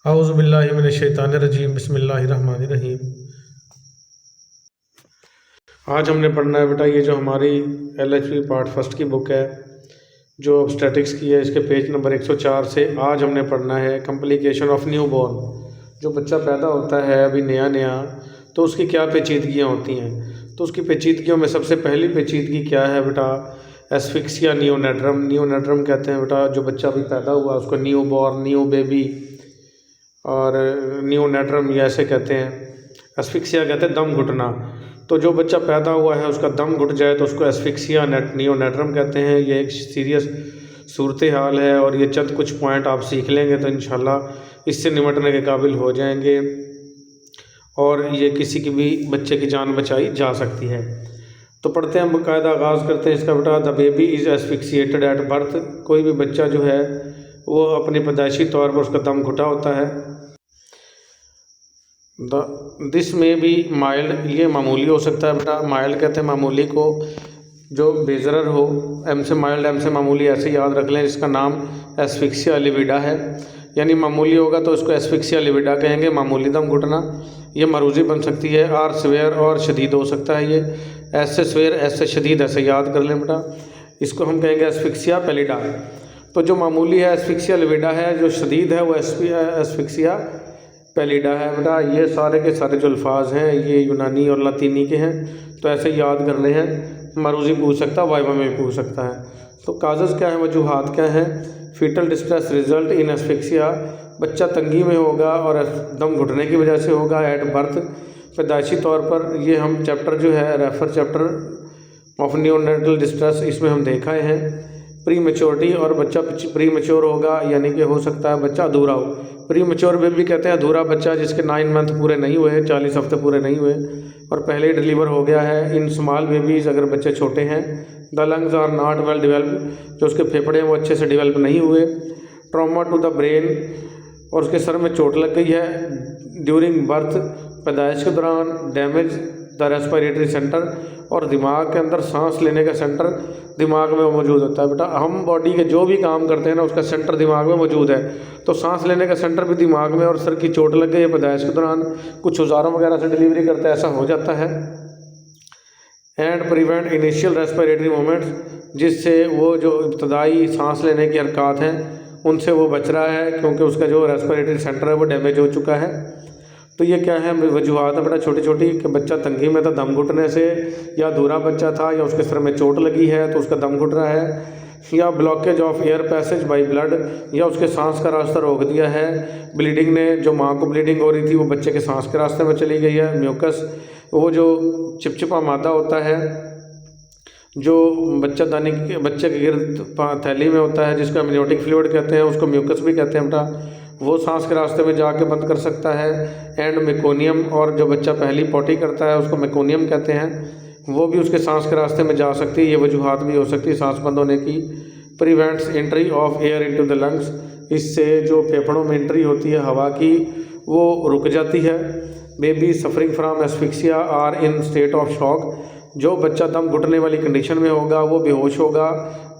औज़ुबिल्लाहि मिनश्शैतानिर्रजीम बिस्मिल्लाहिर्रहमानिर्रहीम। आज हमने पढ़ना है बेटा ये जो हमारी LHP पार्ट फर्स्ट की बुक है जो स्टैटिक्स की है, इसके पेज नंबर 104 से आज हमने पढ़ना है कॉम्प्लिकेशन ऑफ न्यू बॉर्न। जो बच्चा पैदा होता है अभी नया नया, तो उसकी क्या पेचीदगियाँ होती हैं। तो उसकी पेचीदगियों में सबसे पहली पेचीदगी क्या है बेटा, एस्फिक्सिया नियोनेट्रम। नियोनेट्रम कहते हैं बेटा जो बच्चा अभी पैदा हुआ उसको न्यू बॉर्न, न्यू बेबी और नियोनेट्रम ये ऐसे कहते हैं। एस्फिक्सिया कहते हैं दम घुटना। तो जो बच्चा पैदा हुआ है उसका दम घुट जाए तो उसको एस्फिक्सिया नियोनेट्रम कहते हैं। ये एक सीरियस सूरत हाल है और ये चंद कुछ पॉइंट आप सीख लेंगे तो इंशाल्लाह इससे निपटने के काबिल हो जाएंगे और ये किसी की भी बच्चे की जान बचाई जा सकती है। तो पढ़ते हैं, बाकायदा आगाज़ करते हैं इसका बेटा। The baby is asphyxiated at birth. कोई भी बच्चा जो है वो अपनी पैदाइशी तौर पर उसका दम घुटा होता है। दिस में भी माइल्ड, ये मामूली हो सकता है बेटा। माइल्ड कहते हैं मामूली को, जो बेजरर हो। एम से माइल्ड, एम से मामूली, ऐसे याद रख लें। इसका नाम एस्फिक्सिया लिविडा है, यानी मामूली होगा तो इसको एस्फिक्सिया लिविडा कहेंगे, मामूली दम घुटना। ये मरूजी बन सकती है। आर स्वेयर और शदीद हो सकता है। ये ऐसे स्वेयर, ऐसे शदीद, ऐसे याद कर लें बेटा। इसको हम कहेंगे एस्फिक्सिया पैलिडा। तो जो मामूली है एस्फिक्सिया लिविडा है, जो शदीद है वो एस्फिक्सिया पैलिडा है बेटा। ये सारे के सारे जो अल्फाज हैं ये यूनानी और लातीनी के हैं, तो ऐसे याद करने हैं। मरूजी पूछ सकता है, वाइवा में भी पूछ सकता है। तो काजज़ क्या है, वजूहात क्या हैं। Fetal distress result in asphyxia, बच्चा तंगी में होगा और दम घुटने की वजह से होगा एट बर्थ, पैदाइशी तौर पर। ये हम चैप्टर जो है refer chapter of neonatal distress, इसमें हम देखा है। प्री मेच्योरिटी, और बच्चा प्री मेच्योर होगा, यानी कि हो सकता है बच्चा अधूरा हो। प्री मेच्योर बेबी कहते हैं अधूरा बच्चा जिसके 9 मंथ पूरे नहीं हुए, 40 हफ्ते पूरे नहीं हुए और पहले ही डिलीवर हो गया है। इन स्मॉल बेबीज़, अगर बच्चे छोटे हैं। The lungs are not well developed, जो उसके फेफड़े हैं वो अच्छे से डेवलप नहीं हुए। ट्रॉमा टू द ब्रेन, और उसके सर में चोट लग गई है ड्यूरिंग बर्थ, पैदाइश के दौरान। डैमेज द रेस्पिरेटरी सेंटर, और दिमाग के अंदर सांस लेने का सेंटर दिमाग में मौजूद होता है बेटा। हम बॉडी के जो भी काम करते हैं ना उसका सेंटर दिमाग में मौजूद है, तो सांस लेने का सेंटर भी दिमाग में। और सर की चोट लग गई है पैदाइश के दौरान, कुछ औजारों वगैरह से डिलीवरी करते हैं, ऐसा हो जाता है। And prevent initial respiratory movements, जिससे वो जो इब्तदाई सांस लेने की हरकत हैं उनसे वो बच रहा है, क्योंकि उसका जो रेस्पिरेटरी सेंटर है वो डैमेज हो चुका है। तो ये क्या है, वजूहात है बेटा छोटी छोटी, कि बच्चा तंगी में था दम घुटने से, या अधूरा बच्चा था, या उसके सर में चोट लगी है तो उसका दम घुट रहा है, या blockage of air passage by blood, या उसके सांस का रास्ता रोक दिया है ब्लीडिंग ने। जो माँ को ब्लीडिंग हो रही थी वो बच्चे के सांस के रास्ते में चली गई है। म्यूकस, वो जो चिपचिपा मादा होता है जो बच्चादानी के बच्चे के गिर्द थैली में होता है, जिसका एमनियोटिक फ्लूइड कहते हैं, उसको म्यूकस भी कहते हैं बेटा, वो सांस के रास्ते में जाके बंद कर सकता है। एंड मेकोनियम, और जो बच्चा पहली पोटी करता है उसको मेकोनियम कहते हैं, वो भी उसके सांस के रास्ते में जा सकती है। ये वजूहात भी हो सकती है सांस बंद होने की। Prevents entry of air into the lungs, इससे जो फेफड़ों में एंट्री होती है हवा की वो रुक जाती है। Baby suffering from asphyxia are in state of shock, जो बच्चा दम घुटने वाली कंडीशन में होगा वो बेहोश होगा।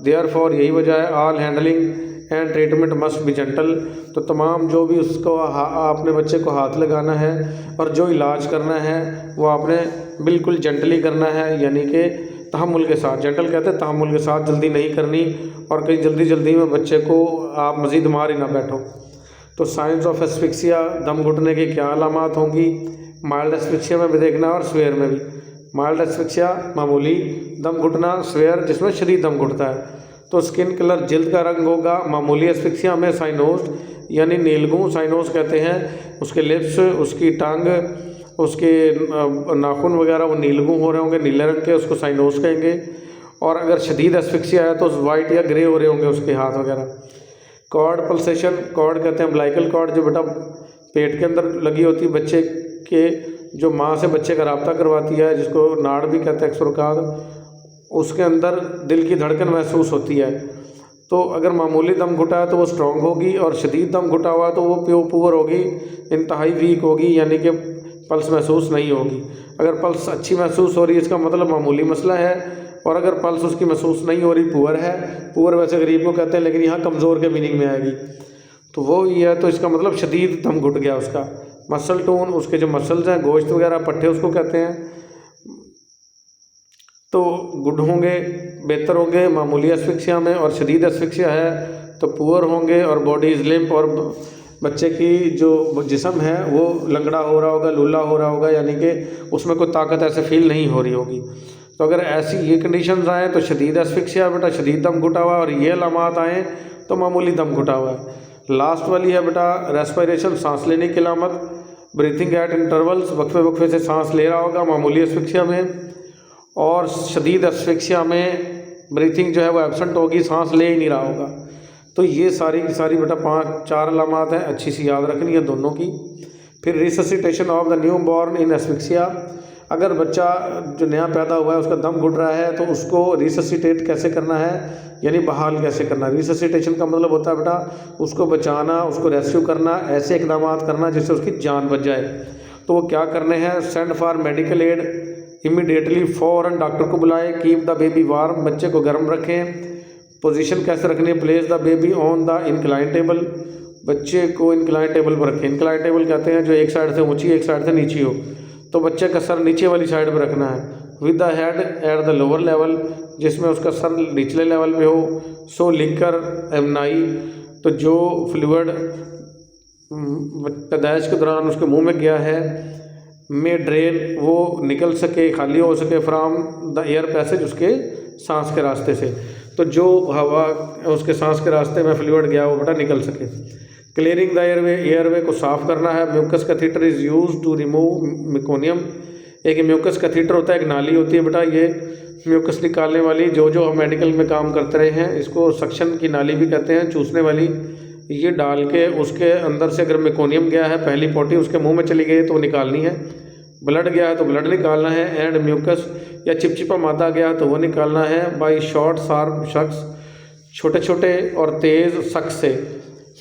देयरफॉर, यही वजह है, all handling and treatment must be gentle, तो तमाम जो भी उसको अपने बच्चे को हाथ लगाना है और जो इलाज करना है वो आपने बिल्कुल जेंटली करना है, यानी कि तहम्मुल के साथ। जेंटल कहते हैं तहम्मुल के साथ, जल्दी नहीं करनी, और कहीं जल्दी में बच्चे को आप मज़ीद मार ही ना बैठो। तो साइंस ऑफ एस्फिक्सिया, दम घुटने की क्या अलामात होंगी। माइल्ड एस्फिक्सिया में भी देखना और स्वेयर में भी। माइल्ड एस्फिक्सिया मामूली दम घुटना, स्वेयर जिसमें शदीद दम घुटता है। तो स्किन कलर, जल्द का रंग होगा। मामूली एस्फिक्सिया में साइनोज यानी नीलगू, साइनोज कहते हैं, उसके लिप्स, उसकी टंग, उसके नाखून वगैरह वो नीलगू हो रहे होंगे, नीले रंग के, उसको साइनोज कहेंगे। और अगर शदीद एस्फिक्सिया है तो वाइट या ग्रे हो रहे होंगे उसके हाथ वगैरह। कॉर्ड पल्सेशन, कॉर्ड कहते हैं अम्बिलिकल कॉर्ड, जो बेटा पेट के अंदर लगी होती है बच्चे के, जो माँ से बच्चे का रब्ता करवाती है, जिसको नाड़ भी कहते हैं एक्सोरकाद, उसके अंदर दिल की धड़कन महसूस होती है। तो अगर मामूली दम घुटा है तो वो स्ट्रॉन्ग होगी, और शदीद दम घुटा हुआ है तो वो पुअर होगी, इंतहाई वीक होगी, यानी कि पल्स महसूस नहीं होगी। अगर पल्स अच्छी महसूस हो रही है इसका मतलब मामूली मसला है, और अगर पल्स उसकी महसूस नहीं हो रही, पुअर है। पुअर वैसे गरीब को कहते हैं, लेकिन यहाँ कमज़ोर के मीनिंग में आएगी। तो वो ये है, तो इसका मतलब शदीद दम घुट गया उसका। मसल टोन, उसके जो मसल्स हैं, गोश्त वगैरह, पट्टे उसको कहते हैं, तो गुड होंगे, बेहतर होंगे मामूली एस्फिक्सिया में। और शदीद एस्फिक्सिया है तो पुअर होंगे, और बॉडी इज लिम्प, और बच्चे की जो जिस्म है वो लंगड़ा हो रहा होगा, लूला हो रहा होगा, यानी कि उसमें कोई ताकत ऐसे फील नहीं हो रही होगी। तो अगर ऐसी ये कंडीशंस आए तो शदीद एस्फिक्सिया बेटा, शदीद दम घुटा हुआ है, और ये अलामात आएँ तो मामूली दम घुटा हुआ है। लास्ट वाली है बेटा रेस्पिरेशन, सांस लेने की अलामत, ब्रीथिंग एट इंटरवल्स, वक्फे वक्फे से सांस ले रहा होगा मामूली एस्फिक्सिया में, और शदीद एस्फिक्सिया में ब्रीथिंग जो है वो एब्सेंट होगी, सांस ले ही नहीं रहा होगा। तो ये सारी की सारी बेटा 4 अलामात हैं, अच्छी सी याद रखनी है दोनों की। फिर resuscitation of the new born in asphyxia, अगर बच्चा जो नया पैदा हुआ है उसका दम घुट रहा है तो उसको रिससिटेट कैसे करना है, यानी बहाल कैसे करना है। रिससिटेशन का मतलब होता है बेटा उसको बचाना, उसको रेस्क्यू करना, ऐसे इकदाम करना जिससे उसकी जान बच जाए। तो वो क्या करने हैं, send for medical aid immediately, फ़ौरन डॉक्टर को बुलाएं। कीप द बेबी वार्म, बच्चे को गर्म रखें। पोजीशन कैसे रखनी है, place the baby on the incline table, बच्चे को इंक्लाइन टेबल पर रखें। इंक्लाइन टेबल कहते हैं जो एक साइड से ऊंची एक साइड से नीची हो, तो बच्चे का सर नीचे वाली साइड पर रखना है। With the head at the lower level, जिसमें उसका सर निचले लेवल पे हो। सो लिकर एमनाई, तो जो फ्लूइड पैदाइश के दौरान उसके मुंह में गया है, में ड्रेन, वो निकल सके, खाली हो सके फ्राम द एयर पैसेज, उसके सांस के रास्ते से। तो जो हवा उसके सांस के रास्ते में फ्लूइड गया वो बेटा निकल सके। क्लियरिंग द एयरवे को साफ़ करना है। Mucus catheter is use to remove meconium, एक म्यूकस कैथीटर होता है, एक नाली होती है बेटा, ये म्यूकस निकालने वाली, जो हम मेडिकल में काम करते रहे हैं इसको सक्शन की नाली भी कहते हैं, चूसने वाली। ये डाल के उसके अंदर से अगर मेकोनियम गया है, पहली पोटी उसके मुंह में चली गई तो वो निकालनी है। ब्लड गया है तो ब्लड निकालना है। एंड म्यूकस या चिपचिपा मादा गया तो वो निकालना है। बाई शॉर्ट शार्प शख्स, छोटे छोटे और तेज़ शक से,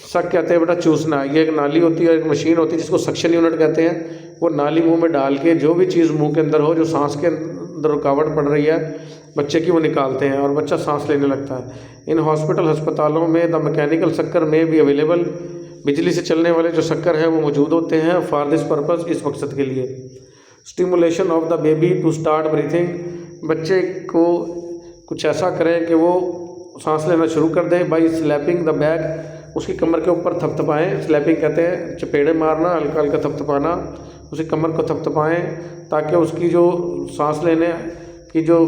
शक कहते हैं बेटा चूसना। ये एक नाली होती है, एक मशीन होती है जिसको सक्शन यूनिट कहते हैं। वो नाली मुंह में डाल के जो भी चीज़ मुंह के अंदर हो, जो सांस के अंदर रुकावट पड़ रही है बच्चे की, वो निकालते हैं और बच्चा सांस लेने लगता है। इन हॉस्पिटल, अस्पतालों में द मैकेनिकल शक्कर में भी अवेलेबल, बिजली से चलने वाले जो शक्कर हैं वो मौजूद होते हैं फॉर दिस पर्पस, इस मकसद के लिए। Stimulation of the baby to start breathing, बच्चे को कुछ ऐसा करें कि वो सांस लेना शुरू कर दें। बाई स्लैपिंग द बैक, उसकी कमर के ऊपर थपथपाएँ, स्लैपिंग कहते हैं चपेड़े मारना, हल्का हल्का थपथपाना, उसकी कमर को थपथपाएँ ताकि उसकी जो सांस लेने की जो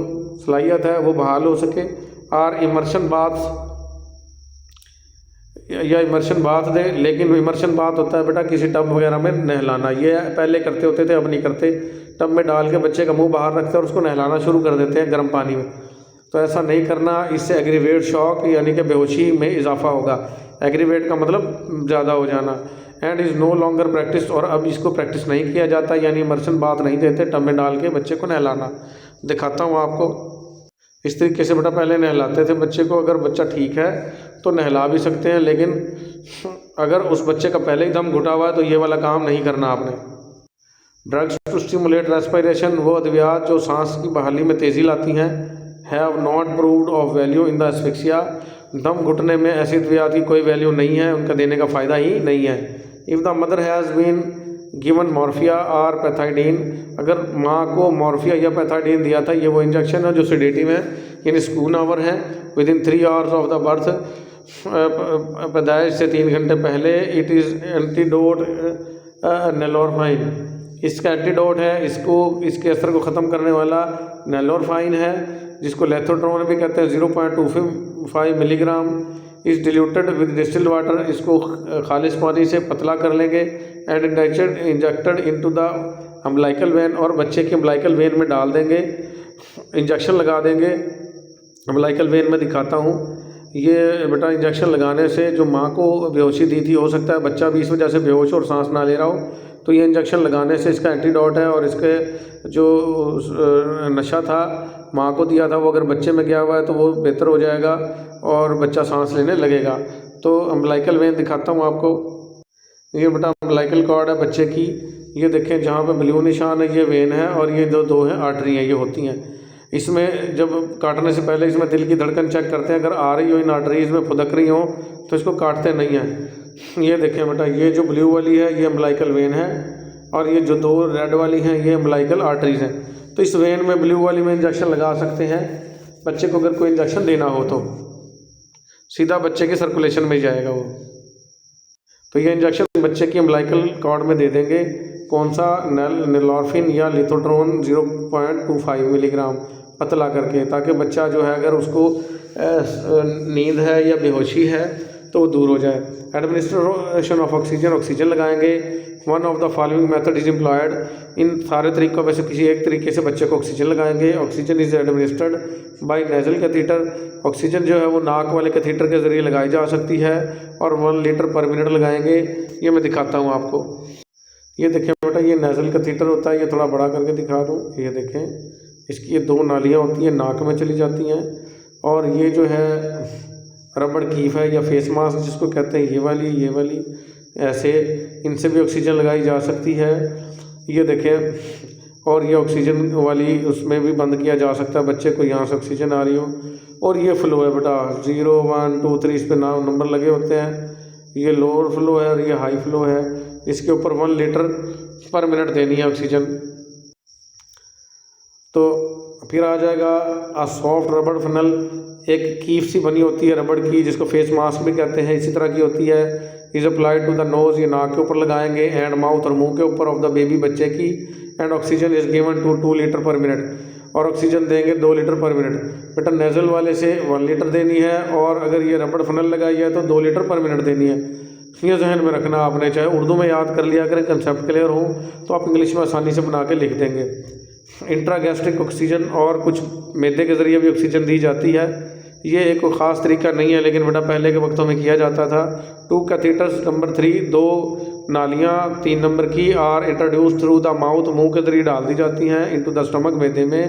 सलाहियत है वो बहाल हो सके। और इमर्शन बाथ या इमर्शन बाथ दे, लेकिन इमर्शन बाथ होता है बेटा किसी टब वगैरह में नहलाना, ये पहले करते होते थे अब नहीं करते। टब में डाल के बच्चे का मुंह बाहर रखते हैं और उसको नहलाना शुरू कर देते हैं गर्म पानी में, तो ऐसा नहीं करना, इससे एग्रीवेट शॉक यानी कि बेहोशी में इजाफा होगा। एग्रीवेट का मतलब ज़्यादा हो जाना। And is no longer practice, और अब इसको प्रैक्टिस नहीं किया जाता, यानी इमर्शन बाथ नहीं देते, टब में डाल के बच्चे को नहलाना। दिखाता हूँ आपको, इस तरीके से बेटा पहले नहलाते थे बच्चे को। अगर बच्चा ठीक है तो नहला भी सकते हैं, लेकिन अगर उस बच्चे का पहले ही दम घुटा हुआ है तो ये वाला काम नहीं करना आपने। ड्रग्स टू स्टिमुलेट रेस्पिरेशन, वो अद्वियात जो सांस की बहाली में तेज़ी लाती हैं, have not proved of value in the asphyxia, दम घुटने में ऐसी अद्वियात की कोई वैल्यू नहीं है, उनका देने का फ़ायदा ही नहीं है। If the mother has been given morphia और पैथाइडीन, अगर माँ को मॉर्फिया या पैथाइडीन दिया था, ये वो इंजेक्शन है जो सेडेटिव है, यानी स्कून आवर है, with in 3 hours of the birth, पैदाइश से 3 घंटे पहले। इट इज़ एंटीडोट नेलोरफाइन, इसका एंटीडोट है, इसके असर को ख़त्म करने वाला नेलोरफाइन है, जिसको लेथोट्रोन भी कहते हैं। 0.25 मिलीग्राम इस डिल्यूटेड विद डिस्टिल्ड वाटर, इसको खालिश पानी से पतला कर लेंगे। And injected into the umbilical when, और बच्चे के अम्बिलिकल वेन में डाल देंगे, इंजेक्शन लगा देंगे अम्बिलिकल वेन में। दिखाता हूँ, ये बेटा इंजेक्शन लगाने से जो माँ को बेहोशी दी थी, हो सकता है बच्चा भी इस वजह से बेहोश और सांस ना ले रहा हो, तो ये इंजेक्शन लगाने से इसका एंटीडोट है, और इसके जो नशा था माँ को दिया था वो अगर बच्चे में गया हुआ है तो वो बेहतर हो जाएगा और बच्चा सांस लेने लगेगा। तो अम्बिलिकल वेन दिखाता हूँ आपको, ये बेटा अम्बिलिकल कॉर्ड है बच्चे की, ये देखें जहाँ पे ब्लू निशान है ये वेन है, और ये दो हैं आर्टरी हैं, ये होती हैं। इसमें जब काटने से पहले इसमें दिल की धड़कन चेक करते हैं, अगर आ रही हो इन आर्टरीज में फुदक रही हो तो इसको काटते नहीं हैं। ये देखें बेटा, ये जो ब्लू वाली है ये अम्बिलिकल वेन है और ये जो दो रेड वाली हैं ये अम्बिलिकल आर्टरीज हैं। तो इस वेन में ब्लू वाली में इंजेक्शन लगा सकते हैं बच्चे को, अगर कोई इंजेक्शन देना हो तो सीधा बच्चे के सर्कुलेशन में ही जाएगा वो। तो ये इंजेक्शन बच्चे की अम्बिलिकल कॉर्ड में दे देंगे, कौन सा, नेलॉर्फिन या लिथोट्रोन 0.25 मिलीग्राम पतला करके, ताकि बच्चा जो है अगर उसको नींद है या बेहोशी है तो वो दूर हो जाए। एडमिनिस्ट्रेशन ऑफ ऑक्सीजन, ऑक्सीजन लगाएंगे। One of the following method is employed, इन सारे तरीक़ों में से किसी एक तरीके से बच्चे को ऑक्सीजन लगाएंगे। Oxygen is administered by nasal catheter, oxygen जो है वो नाक वाले कैथीटर के ज़रिए लगाई जा सकती है और 1 लीटर पर मिनट लगाएंगे। ये मैं दिखाता हूँ आपको। ये देखें बेटा, ये नेजल कैथीटर होता है, ये थोड़ा बड़ा करके दिखा दूँ। ये देखें, इसकी ये 2 नालियाँ होती हैं, नाक में चली जाती हैं, और ये जो है रबड़ कीफ है या फेस मास्क जिसको कहते हैं, ये वाली ऐसे, इनसे भी ऑक्सीजन लगाई जा सकती है। ये देखें, और ये ऑक्सीजन वाली उसमें भी बंद किया जा सकता है बच्चे को, यहाँ से ऑक्सीजन आ रही हो। और ये फ्लो है बेटा, 0, 1, 2, 3 इस पर नंबर लगे होते हैं। ये लोअर फ्लो है और ये हाई फ्लो है। इसके ऊपर 1 लीटर पर मिनट देनी है ऑक्सीजन। तो फिर आ जाएगा सॉफ्ट रबड़ फनल, एक कीफ सी बनी होती है रबड़ की जिसको फेस मास्क भी कहते हैं, इसी तरह की होती है। Is applied to the nose, ये नाक के ऊपर लगाएंगे, एंड माउथ और मुंह के ऊपर ऑफ द बेबी बच्चे की। And oxygen is given to 2 litre per minute, और ऑक्सीजन देंगे 2 लीटर पर मिनट। बेटा नेजल वाले से 1 लीटर देनी है, और अगर ये रबड़ फनल लगाई है तो 2 लीटर पर मिनट देनी है। ये जहन में रखना आपने, चाहे उर्दू में याद कर लिया करें, कंसेप्ट क्लियर हो तो आप इंग्लिश में आसानी से बना के लिख देंगे। इंट्रागैस्ट्रिक ऑक्सीजन, और कुछ मैदे के ज़रिए भी ऑक्सीजन दी जाती है। ये एक ख़ास तरीका नहीं है, लेकिन बेटा पहले के वक्तों में किया जाता था। 2 कैथीटर्स, नंबर 3, 2 नालियाँ 3 नंबर की are introduce through the mouth, मुंह के ज़रिए डाल दी जाती हैं इनटू द स्टमक, मैदे में।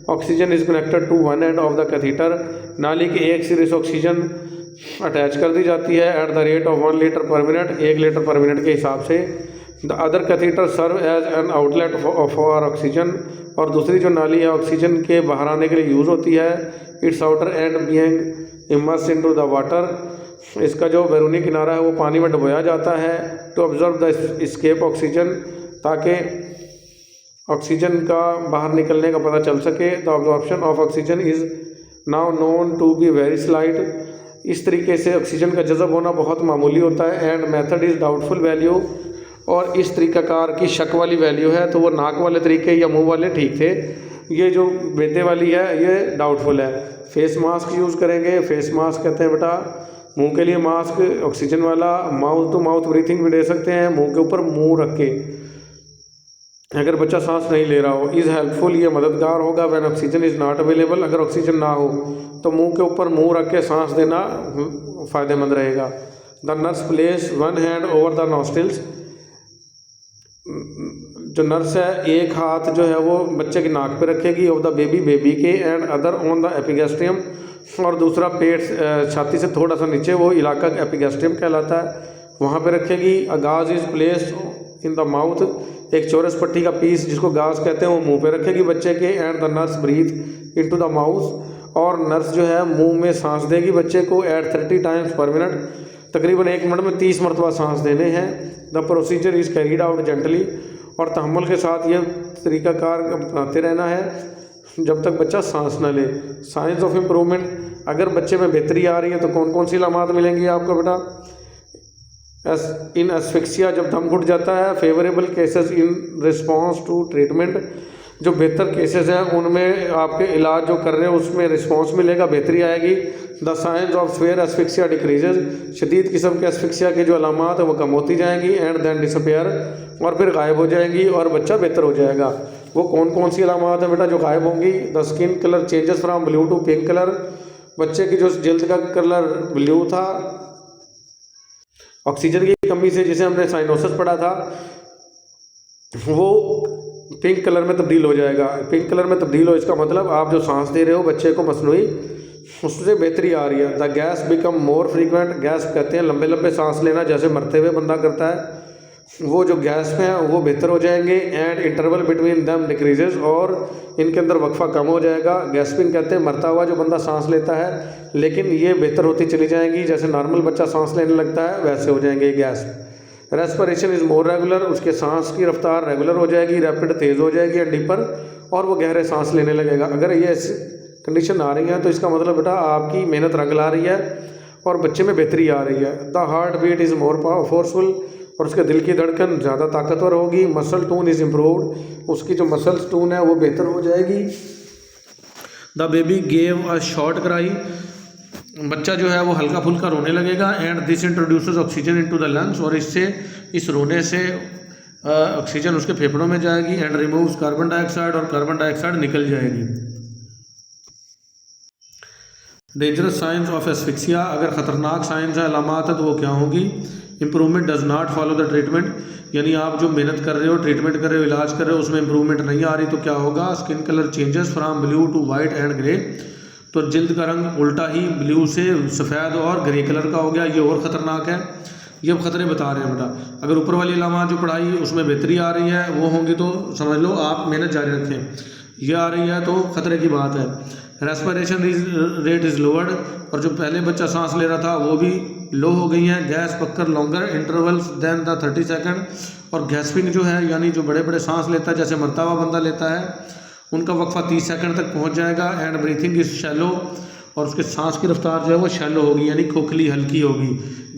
Oxygen is connected to one end of the catheter, नाली के एक सिरे से ऑक्सीजन अटैच कर दी जाती है at the rate of 1 litre per minute, 1 litre per minute के हिसाब से। The other catheter serve as an outlet for oxygen, और दूसरी जो नाली है ऑक्सीजन के बाहर आने के लिए यूज़ होती है। It's outer and being immersed into the water, इसका जो बैरूनी किनारा है वो पानी में डुबोया जाता है। To observe the escape oxygen, ताकि ऑक्सीजन का बाहर निकलने का पता चल सके। The absorption of oxygen is now known to be very slight, इस तरीके से ऑक्सीजन का जज़ब होना बहुत मामूली होता है। And method is doubtful value, और इस तरीक़ाकार की शक वाली वैल्यू है, तो वो नाक वाले तरीके या मुंह वाले ठीक थे, ये जो बेटे वाली है ये डाउटफुल है। फेस मास्क यूज़ करेंगे, फेस मास्क कहते हैं बेटा मुंह के लिए मास्क ऑक्सीजन वाला। माउथ टू माउथ ब्रीथिंग भी दे सकते हैं, मुंह के ऊपर मुंह रख के, अगर बच्चा सांस नहीं ले रहा हो। इज़ हेल्पफुल, ये मददगार होगा। When oxygen is not available, अगर ऑक्सीजन ना हो तो मुंह के ऊपर मुंह रख के सांस देना फ़ायदेमंद रहेगा। The nurse place 1 hand over the nostrils, जो नर्स है एक हाथ जो है वो बच्चे की नाक पे रखेगी ऑफ द बेबी के, and other on the epigastrium, और दूसरा पेट छाती से थोड़ा सा नीचे वो इलाका एपिगैस्ट्रियम कहलाता है, वहाँ पे रखेगी। अ गाज is placed in the mouth, एक चौरस पट्टी का पीस जिसको गाज कहते हैं वो मुंह पे रखेगी बच्चे के। And the nurse breath into the mouth, और नर्स जो है मुंह में सांस देगी बच्चे को एट 30 टाइम्स पर मिनट, तकरीबन 1 मिनट में 30 मरतबा सांस देने हैं। The procedure is carried out gently, और तहम्मुल के साथ ये तरीक़ाकार अपनाते रहना है जब तक बच्चा सांस न ले। साइंस ऑफ इम्प्रूवमेंट, अगर बच्चे में बेहतरी आ रही है तो कौन कौन सी अलामात मिलेंगी आपको बेटा? इन एस्फिक्सिया, जब दम घुट जाता है। Favourable cases in response to treatment, जो बेहतर केसेस हैं उनमें आपके इलाज जो कर रहे हैं उसमें रिस्पॉन्स मिलेगा, बेहतरी आएगी। The science of swear asphyxia decreases, शदीद किस्म के एस्फिक्सिया की जो अलामात है वो कम होती जाएंगी। एंड देन डिसअपेयर, और फिर गायब हो जाएंगी और बच्चा बेहतर हो जाएगा। वो कौन कौन सी अलामात है बेटा जो गायब होंगी? The skin colour changes from blue to pink colour, बच्चे की जो जल्द का कलर ब्लू था ऑक्सीजन की कमी से, जिसे हमने साइनोसिस पढ़ा था, वो पिंक कलर में तब्दील हो जाएगा। पिंक कलर में तब्दील हो, इसका मतलब आप जो सांस दे रहे हो बच्चे को मसनूई, उससे बेहतरी आ रही है। The gas become more frequent, gas कहते हैं लंबे लंबे सांस लेना, जैसे मरते हुए बंदा करता है। वो जो गैस में है वो बेहतर हो जाएंगे। And interval between them decreases, और इनके अंदर वक्फा कम हो जाएगा। गैस्पिंग कहते हैं मरता हुआ जो बंदा सांस लेता है, लेकिन ये बेहतर होती चली जाएंगी। जैसे नॉर्मल बच्चा सांस लेने लगता है वैसे हो जाएंगे gas. Respiration is more regular, उसके सांस की रफ्तार रेगुलर हो जाएगी, रैपिड तेज़ हो जाएगी हड्डी पर, और वो गहरे सांस लेने लगेगा। अगर ये ऐसी कंडीशन आ रही है तो इसका मतलब बेटा आपकी मेहनत रंग ला रही है और बच्चे में बेहतरी आ रही है। The heart beat is more forceful, और उसके दिल की धड़कन ज़्यादा ताकतवर होगी। मसल टोन इज़ इम्प्रूव्ड, उसकी जो मसल्स टोन है वो बेहतर हो जाएगी। The baby gave a short cry, बच्चा जो है वो हल्का फुल्का रोने लगेगा। And this introduces oxygen into the lungs, और इससे इस रोने से ऑक्सीजन उसके फेफड़ों में जाएगी। एंड रिमूव्स कार्बन डाइऑक्साइड, और कार्बन डाइऑक्साइड निकल जाएगी। डेंजरस साइंस ऑफ एस्फिक्सिया, अगर ख़तरनाक साइंस है अलामात है तो वो क्या होगी? Improvement does not follow the treatment, यानी आप जो मेहनत कर रहे हो, ट्रीटमेंट कर रहे हो, इलाज कर रहे हो, उसमें इंप्रूवमेंट नहीं आ रही तो क्या होगा? Skin colour changes from blue to white and grey, तो जल्द का रंग उल्टा ही ब्लू से सफ़ेद और ग्रे कलर का हो गया। ये और ख़तरनाक है। ये अब ख़तरे बता रहे हैं बेटा। अगर ऊपर वाली अलामात जो पढ़ाई उसमें बेहतरी आ रही है वो होंगी तो समझ लो आप मेहनत जारी रखें। ये आ रही है तो ख़तरे की बात है। रेस्पिरेशन रेट इज़ लोअर्ड, और जो पहले बच्चा सांस ले रहा था वो भी लो हो गई है। Gasps occur longer intervals than the 30 second, और गैस्पिंग जो है यानी जो बड़े बड़े सांस लेता है जैसे मरता हुआ बंदा लेता है, उनका वक्फा 30 सेकंड तक पहुंच जाएगा। एंड ब्रीथिंग इज शैलो, और उसके सांस की रफ्तार जो है वो शैलो होगी, यानी खोखली हल्की होगी,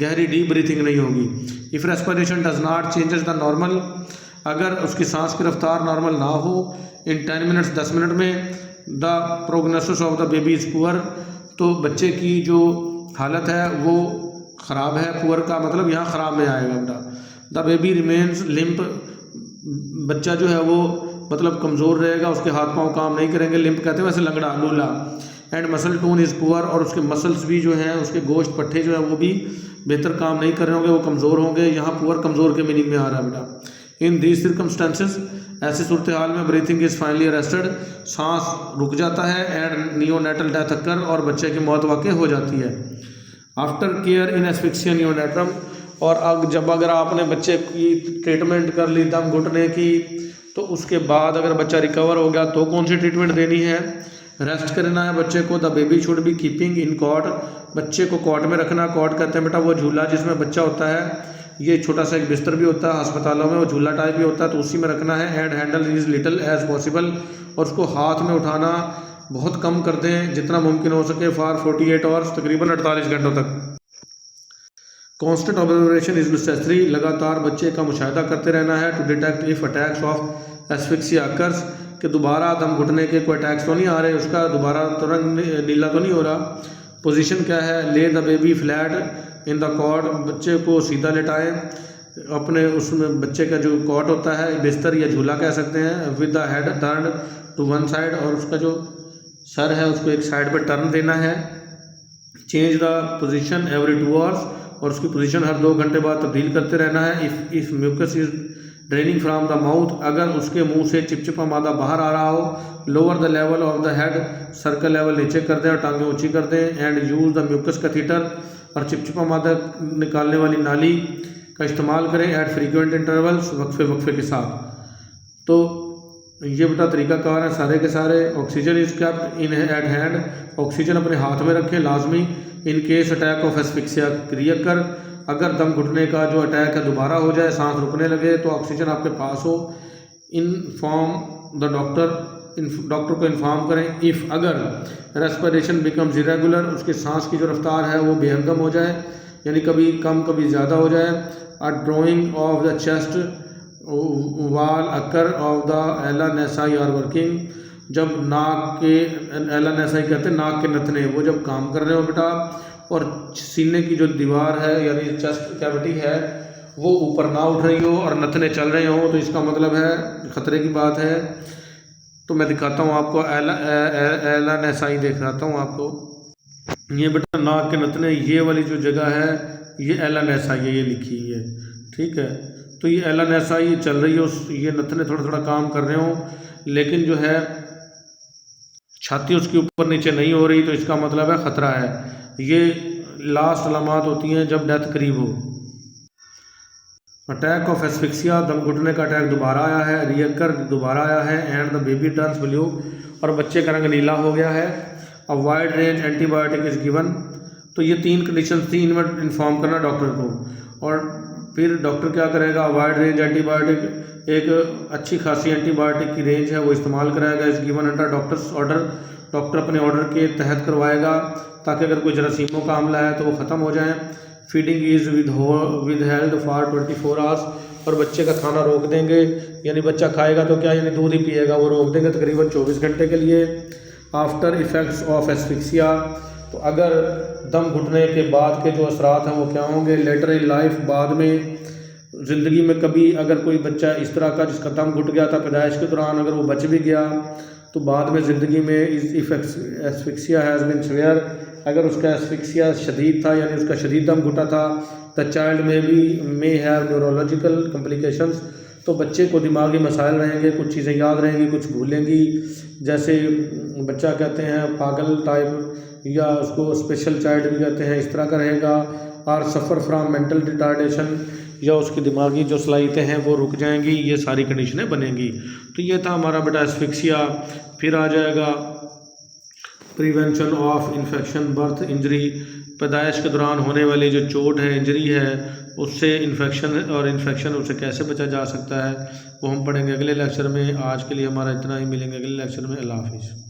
गहरी डीप ब्रीथिंग नहीं होगी। If respiration does not changes the normal, अगर उसकी सांस की रफ्तार नॉर्मल ना हो इन 10 मिनट्स 10 मिनट में, the prognosis of the baby is poor, तो बच्चे की जो हालत है वो ख़राब है। पुअर का मतलब यहाँ ख़राब में आएगा बेटा। द बेबी रिमेन्स लिम्प, बच्चा जो है वो मतलब कमज़ोर रहेगा, उसके हाथ पांव काम नहीं करेंगे। लिम्प कहते हैं वैसे लंगड़ा, लूला। And muscle tone is poor, और उसके मसल्स भी जो हैं, उसके गोश्त पट्टे जो है वो भी बेहतर काम नहीं कर रहे होंगे, वो कमज़ोर होंगे। यहाँ पुअर कमज़ोर के मीनिंग में आ रहा है बेटा। इन दीज सर्कमस्टेंसेस, ऐसी सूरत हाल में ब्रीथिंग इज़ फाइनली अरेस्टेड, सांस रुक जाता है। एंड नियोनेटल डेथ अक्कर, और बच्चे की मौत वाक़ई हो जाती है। आफ्टर केयर इन एस्फिक्सिया नियोनेट्रम, और अगर आपने बच्चे की ट्रीटमेंट कर ली दम घुटने की, तो उसके बाद अगर बच्चा रिकवर हो गया तो कौन सी ट्रीटमेंट देनी है? रेस्ट करना है बच्चे को। The baby should be keeping in cot, बच्चे को कॉट में रखना। कॉट कहते हैं बेटा वो झूला जिसमें बच्चा होता है, ये छोटा सा एक बिस्तर भी होता है अस्पतालों में, वो झूला टाइप भी होता है, तो उसी में रखना है। And handle is little as possible, और उसको हाथ में उठाना बहुत कम कर दें जितना मुमकिन हो सके। फॉर 48 आवर्स, तकरीबन 48 घंटों तक। कॉन्स्टेंट ऑब्जर्वेशन इज नेसेसरी, लगातार बच्चे का मुशाहिदा करते रहना है। To detect if attacks of asphyxia occurs, कि दोबारा दम घुटने के कोई अटैक्स तो नहीं आ रहे, उसका दोबारा तो रंग नीला तो नहीं हो रहा। पोजीशन क्या है? Lay the baby flat in the cot, बच्चे को सीधा लेटाएं अपने उसमें, बच्चे का जो कॉट होता है, बिस्तर या झूला कह सकते हैं, with the head turn to one side, और उसका जो सर है उसको एक साइड पर टर्न देना है। Change the position every 2 hours, और उसकी पोजीशन हर 2 घंटे बाद तब्दील करते रहना है। If mucus is draining from the mouth, अगर उसके मुंह से चिपचिपा मादा बाहर आ रहा हो, lower the level of the head, सर का लेवल नीचे कर दें और टांगें ऊंची कर दें। And use the mucus catheter, और चिपचिपा मादा निकालने वाली नाली का इस्तेमाल करें। एट फ्रीक्वेंट इंटरवल्स, वक्फे वक्फे के साथ। तो ये बेटा तरीक़ाकार है सारे के सारे। Oxygen is kept in at hand, oxygen अपने हाथ में रखें लाजमी। In case attack of asphyxia क्रिएकर, अगर दम घुटने का जो अटैक है दोबारा हो जाए, सांस रुकने लगे, तो ऑक्सीजन आपके पास हो। इनफॉर्म द डॉक्टर को इन्फॉर्म करें। इफ़ अगर रेस्पिरेशन बिकम्स इरेगुलर, उसकी सांस की जो रफ्तार है वो बेहंगम हो जाए, यानी कभी कम कभी ज़्यादा हो जाए। अ ड्राइंग ऑफ द चेस्ट वाल अकर ऑफ द एलानेसाई आर वर्किंग, जब नाक के, एलानेसाई कहते हैं नाक के नथने, वो जब काम कर रहे हो बेटा, और सीने की जो दीवार है यानी चेस्ट कैविटी है वो ऊपर ना उठ रही हो और नथने चल रहे हो, तो इसका मतलब है ख़तरे की बात है। तो मैं दिखाता हूँ आपको, एलानेसाई दिखाता हूँ आपको। ये बेटा नाक के नथने, ये वाली जो जगह है ये एलानेसाई है, ये लिखी हुई है, ठीक है। तो ये एलानेसाई चल रही है, ये नथने थोड़ा थोड़ा काम कर रहे हो, लेकिन जो है छाती उसके ऊपर नीचे नहीं हो रही, तो इसका मतलब है ख़तरा है। ये लास्ट अलामात होती हैं जब डेथ करीब हो। अटैक ऑफ एस्फिक्सिया, दम घुटने का अटैक दोबारा आया है, रियकर दोबारा आया है, and the baby turns blue, और बच्चे का रंग नीला हो गया है। A wide range antibiotic is given. तो ये 3 कंडीशन थी, इनमें इन्फॉर्म करना डॉक्टर को। और फिर डॉक्टर क्या करेगा, वाइड रेंज एंटीबायोटिक, एक अच्छी खासी एंटीबायोटिक की रेंज है वो इस्तेमाल कराएगा। इस given under doctors order, doctor अपने ऑर्डर के तहत करवाएगा, ताकि अगर कोई जरासीमों का हमला है तो वो ख़त्म हो जाए। Feeding is with held for 24 hours, और बच्चे का खाना रोक देंगे, यानी बच्चा खाएगा तो क्या, यानी दूध ही पिएगा, वो रोक देंगे तकरीबन 24 घंटे के लिए। आफ्टर इफ़ेक्ट्स ऑफ एस्फिक्सिया, तो अगर दम घुटने के बाद के जो असरात हैं वो क्या होंगे। लेटर इन लाइफ, बाद में ज़िंदगी में कभी अगर कोई बच्चा इस तरह का जिसका दम घुट गया था पैदाइश के दौरान, अगर वो बच भी गया तो बाद में ज़िंदगी में इस एस्फिक्सिया हैज़ बिन सीवियर, अगर उसका एस्फिक्सिया शदीद था यानी उसका शदीद दम घुटा था, the child may have neurological complications, तो बच्चे को दिमागी मसाइल रहेंगे, कुछ चीज़ें याद रहेंगी, कुछ भूलेंगी, जैसे बच्चा कहते हैं पागल टाइप, या उसको स्पेशल चाइल्ड भी कहते हैं, इस तरह का रहेगा। और सफ़र फ्राम मेंटल रिटार्डेशन, या उसकी दिमागी जो सलाहियतें हैं वो रुक जाएंगी, ये सारी कंडीशनें बनेंगी। तो ये था हमारा बेटा एस्फिक्सिया। फिर आ जाएगा prevention of infection birth injury, पैदाइश के दौरान होने वाली जो चोट है, इंजरी है, उससे इन्फेक्शन उससे कैसे बचा जा सकता है, वो हम पढ़ेंगे अगले लेक्चर में। आज के लिए हमारा इतना ही, मिलेंगे अगले लेक्चर में। अल्लाह हाफिज़।